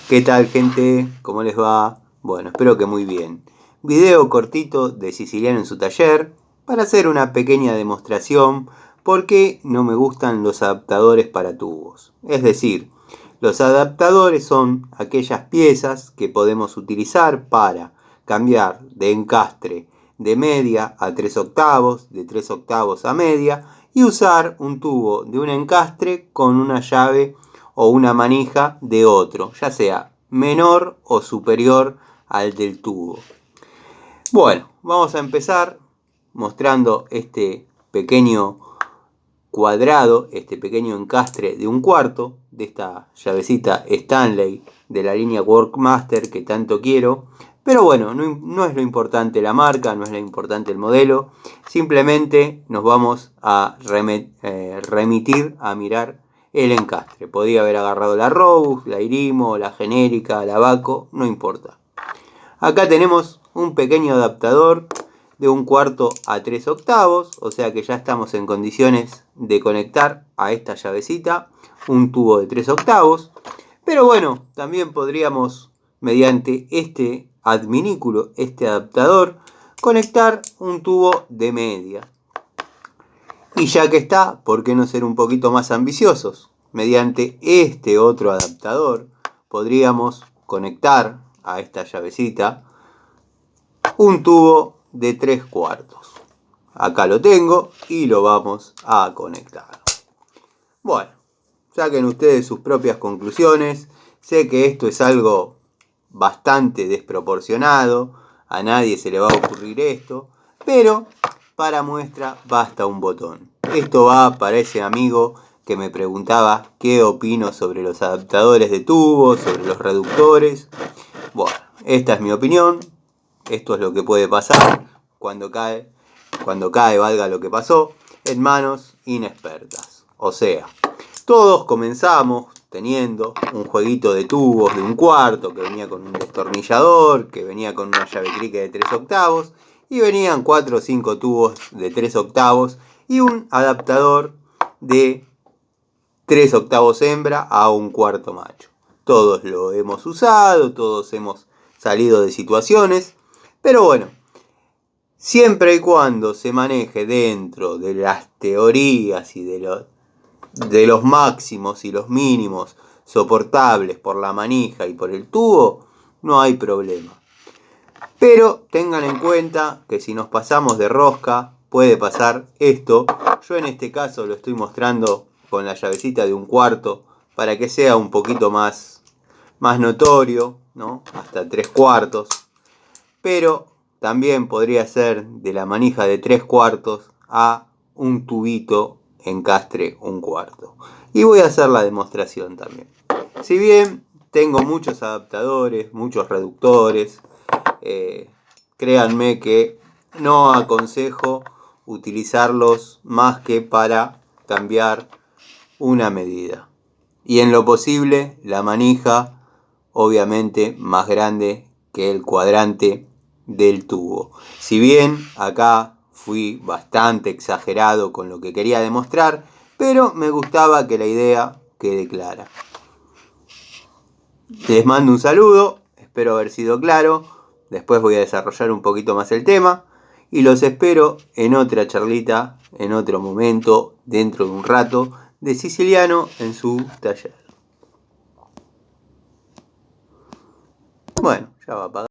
¿Qué tal, gente? ¿Cómo les va? Bueno, espero que muy bien. Video cortito de Siciliano en su taller para hacer una pequeña demostración por qué no me gustan los adaptadores para tubos. Es decir, los adaptadores son aquellas piezas que podemos utilizar para cambiar de encastre de media a 3 octavos, de 3 octavos a media y usar un tubo de un encastre con una llave o una manija de otro, ya sea menor o superior al del tubo. Bueno, vamos a empezar mostrando este pequeño cuadrado, este pequeño encastre de 1/4 de esta llavecita Stanley de la línea Workmaster que tanto quiero. Pero bueno, no es lo importante la marca, no es lo importante el modelo. Simplemente nos vamos a remitir a mirar el encastre. Podría haber agarrado la Robust, la Irimo, la genérica, la Baco, no importa. Acá tenemos un pequeño adaptador de 1/4 a 3 octavos, o sea que ya estamos en condiciones de conectar a esta llavecita un tubo de 3 octavos. Pero bueno, también podríamos, mediante este adminículo, este adaptador, conectar un tubo de media. Y ya que está, ¿por qué no ser un poquito más ambiciosos? Mediante este otro adaptador podríamos conectar a esta llavecita un tubo de 3/4. Acá lo tengo y lo vamos a conectar. Bueno, saquen ustedes sus propias conclusiones. Sé que esto es algo bastante desproporcionado, a nadie se le va a ocurrir esto, pero para muestra basta un botón. Esto va para ese amigo que me preguntaba qué opino sobre los adaptadores de tubos, sobre los reductores. Bueno, esta es mi opinión. Esto es lo que puede pasar cuando cae, valga lo que pasó, en manos inexpertas. O sea, todos comenzamos teniendo un jueguito de tubos de 1/4 que venía con un destornillador, que venía con una llave crique de 3 octavos y venían 4 o 5 tubos de 3 octavos y un adaptador de 3 octavos hembra a 1/4 macho. Todos lo hemos usado, todos hemos salido de situaciones, pero bueno, siempre y cuando se maneje dentro de las teorías y de los máximos y los mínimos soportables por la manija y por el tubo, no hay problema. Pero tengan en cuenta que si nos pasamos de rosca puede pasar esto. Yo en este caso lo estoy mostrando con la llavecita de 1/4 para que sea un poquito más notorio, ¿no? Hasta 3/4. Pero también podría ser de la manija de 3/4 a un tubito encastre 1/4. Y voy a hacer la demostración también. Si bien tengo muchos adaptadores, muchos reductores, créanme que no aconsejo utilizarlos más que para cambiar una medida. Y en lo posible, la manija obviamente más grande que el cuadrante del tubo. Si bien acá fui bastante exagerado con lo que quería demostrar, pero me gustaba que la idea quede clara. Les mando un saludo, espero haber sido claro. Después voy a desarrollar un poquito más el tema y los espero en otra charlita, en otro momento, dentro de un rato, de Siciliano en su taller. Bueno, ya va a apagar.